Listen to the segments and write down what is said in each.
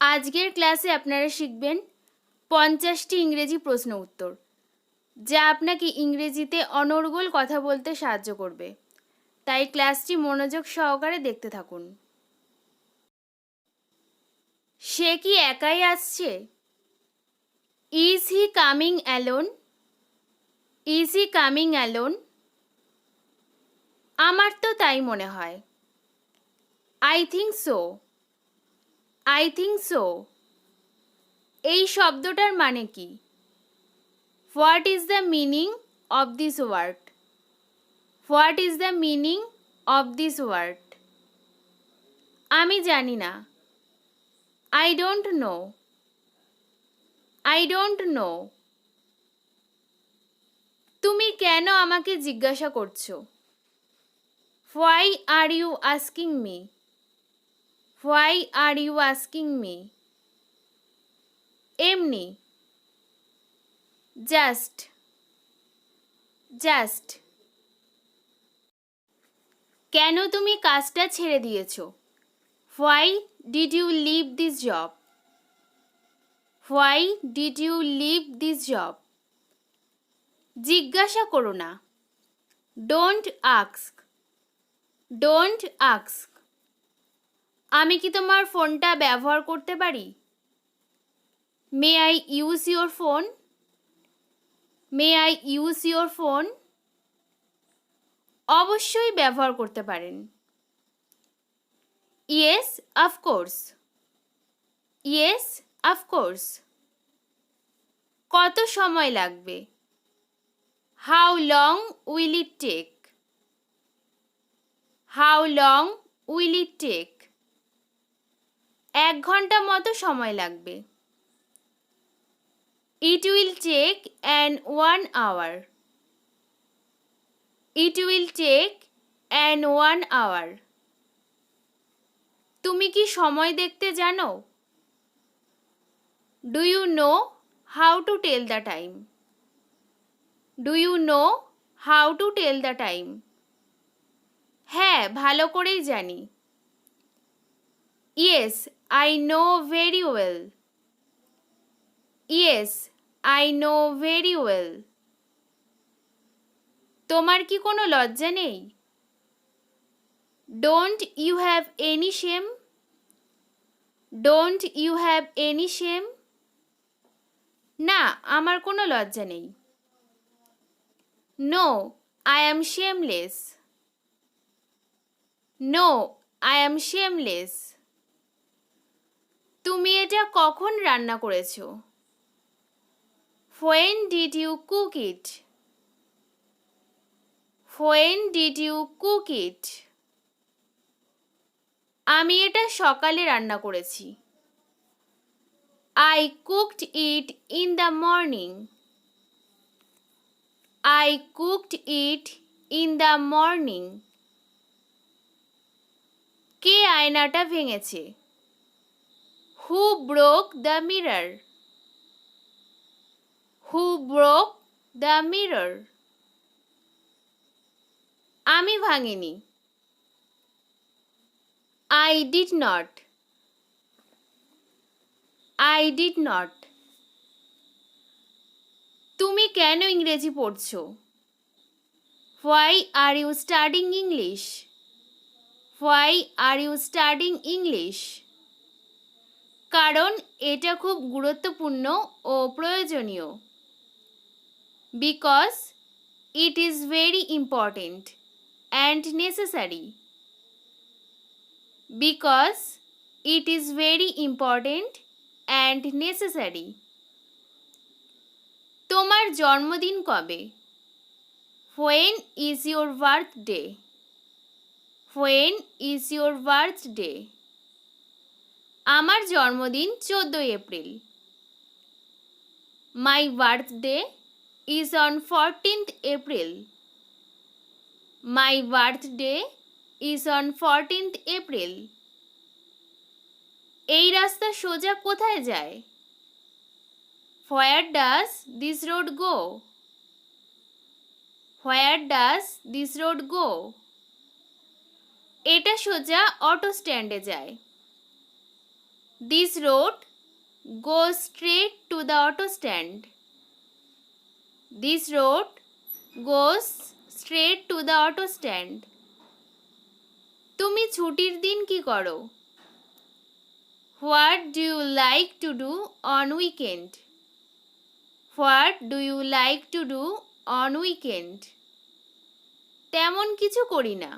আজকের ক্লাসে আপনারা শিখবেন 50টি ইংরেজি প্রশ্ন উত্তর, যা আপনাকে ইংরেজিতে অনর্গল কথা বলতে সাহায্য করবে। তাই ক্লাসটি মনোযোগ সহকারে দেখতে থাকুন। সে কি একাই আসছে? Is he coming alone? Is he coming alone? আমার তো তাই মনে হয়। I think so. I think so. এই শব্দটার মানে কি? What is the meaning of this word? What is the meaning of this word? আমি জানি না। I don't know. I don't know. তুমি কেন আমাকে জিজ্ঞাসা করছো? Why are you asking me? Why are you asking me? এমনি। জাস্ট। জাস্ট। কেন তুমি কাজটা ছেড়ে দিয়েছো? Why did you leave this job? Why did you leave this job? জিজ্ঞাসা করো না। Don't ask. Don't ask. আমি কি তোমার ফোনটা ব্যবহার করতে পারি? May I use your phone? May I use your phone? অবশ্যই ব্যবহার করতে পারেন। Yes of course. Yes of course. কত সময় লাগবে? How long will it take? How long will it take? 1 ঘন্টা মতো সময় লাগবে। It will take an 1 hour. It will take an 1 hour. তুমি কি সময় দেখতে জানো? Do you know how to tell the time? Do you know how to tell the time? হ্যাঁ, ভালো করেই জানি। Yes I know very well. Yes I know very well. তোমার কি কোনো লজ্জা নেই? Don't you have any shame? Don't you have any shame? না, আমার কোনো লজ্জা নেই। No I am shameless. No I am shameless. তুমি এটা কখন রান্না করেছো? When did you cook it? When did you cook it? আমি এটা সকালে রান্না করেছি। I cooked it in the morning. I cooked it in the morning. কে আয়নাটা ভেঙেছে? Who broke the mirror? Who broke the mirror? আমি ভাঙিনি। I did not. I did not. তুমি কেন ইংরেজি পড়ছো? Why are you studying English? Why are you studying English? কারণ এটা খুব গুরুত্বপূর্ণ ও প্রয়োজনীয়। Because it is very important and necessary. Because it is very important and necessary. তোমার জন্মদিন কবে? When is your birthday? When is your birthday? আমার জন্মদিন 14 April. My birthday is on 14th April. My birthday is on 14th April. এই রাস্তা সোজা কোথায় যায়? Where does this road go? Where does this road go? এটা সোজা auto স্ট্যান্ডে যায়। This road goes straight to the auto stand. This road goes straight to the auto stand. তুমি ছুটির দিন কি করো? What do you like to do on weekend? What do you like to do on weekend? তেমন কিছু করি না।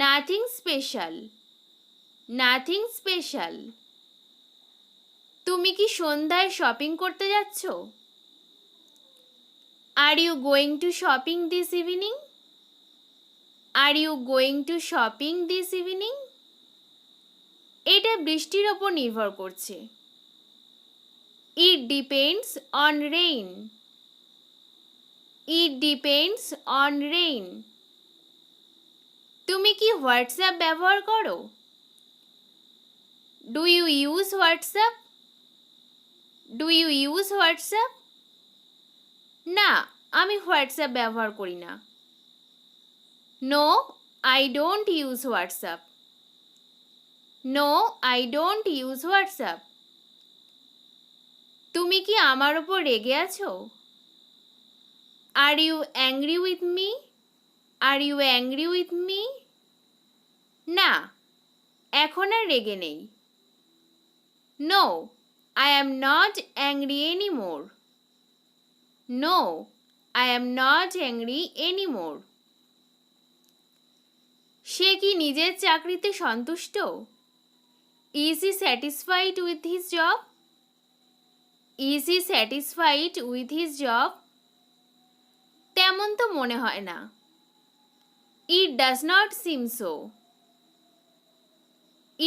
Nothing special. Nothing special. তুমি কি সন্ধ্যায় শপিং করতে যাচ্ছ? Are you going to shopping this evening? Are you going to shopping this evening? এটা বৃষ্টির ওপর নির্ভর করছে। It depends on rain. It depends on rain. তুমি কি হোয়াটসঅ্যাপ ব্যবহার করো? Do you use WhatsApp? Do you use WhatsApp? না, আমি হোয়াটসঅ্যাপ ব্যবহার করি না। No, I don't use WhatsApp. No, I don't use WhatsApp. তুমি কি আমার ওপর রেগে আছো? Are you angry with me? Are you angry with me? না, এখন আর রেগে নেই। No, I am not angry anymore. No, I am not angry anymore. সে কি নিজের চাকরিতে সন্তুষ্ট? Is he satisfied with his job? Is he satisfied with his job? তেমন তো মনে হয় না। It does not seem so.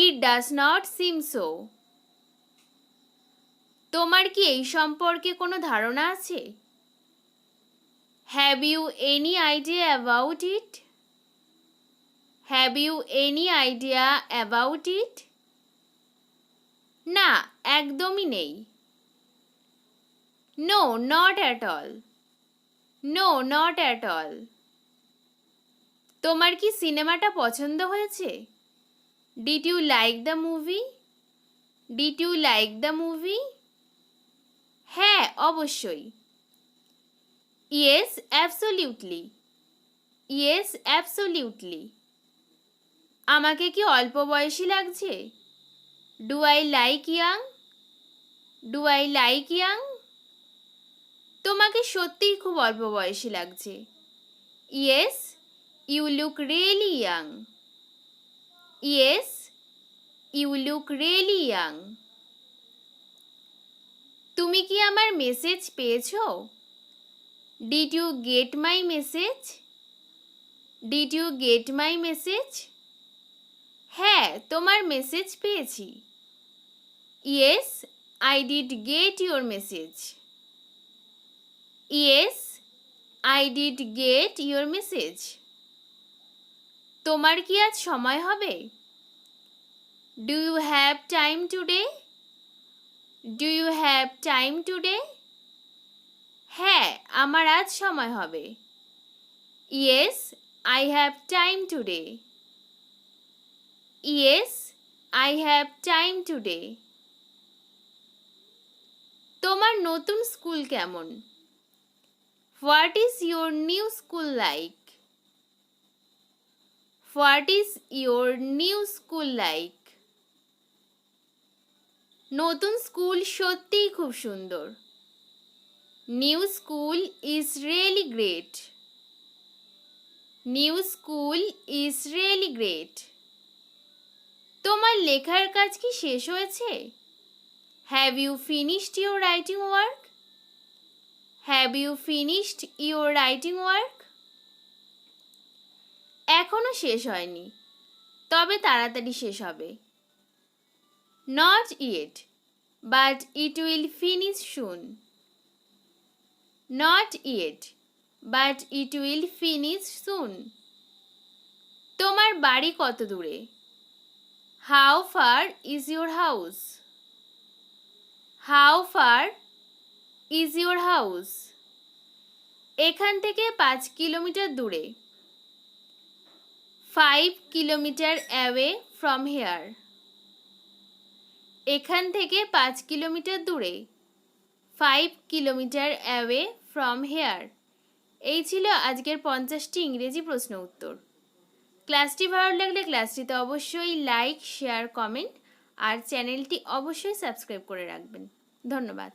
It does not seem so. তোমার কি এই সম্পর্কে কোনো ধারণা আছে? Have you any idea about it? Have you any idea about it? না, একদমই নেই। No, not at all. No, not at all. তোমার কি সিনেমাটা পছন্দ হয়েছে? Did you like the movie? Did you like the movie? হ্যাঁ, অবশ্যই। Yes, absolutely. Yes, absolutely. আমাকে কি অল্প বয়সী লাগছে? Do I like young? Do I like young? তোমাকে সত্যিই খুব অল্প বয়সী লাগছে। Yes, you look really young. Yes, you look really young. তুমি কি আমার মেসেজ পেয়েছো? Did you get my message? Did you get my message? হ্যাঁ, তোমার মেসেজ পেয়েছি। Yes, I did get your message. Yes, I did get your message. তোমার কি আজ সময় হবে? Do you have time today? Do you have time today? হ্যাঁ, আমার আজ সময় হবে। Yes, I have time today. Yes, I have time today. তোমার নতুন স্কুল কেমন? What is your new school like? What is your new school like? নতুন school সত্যিই খুব সুন্দর। New school is really great. New school is really great. তোমার লেখার কাজ কি শেষ হয়েছে? Have you finished your writing work? Have you finished your writing work? এখনো শেষ হয়নি, তবে তাড়াতাড়ি শেষ হবে। Not yet, but it will finish soon. Not yet, but it will finish soon. তোমার বাড়ি কত দূরে? How far is your house? How far is your house? এখান থেকে 5 কিলোমিটার দূরে। 5 kilometers away from here. এখান থেকে 5 কিলোমিটার দূরে। 5 কিলোমিটার অ্যাওয়ে ফ্রম হেয়ার। এই ছিল আজকের 50টি ইংরেজি প্রশ্ন উত্তর। ক্লাসটি ভালো লাগলে ক্লাসটিতে অবশ্যই লাইক, শেয়ার, কমেন্ট আর চ্যানেলটি অবশ্যই সাবস্ক্রাইব করে রাখবেন। ধন্যবাদ।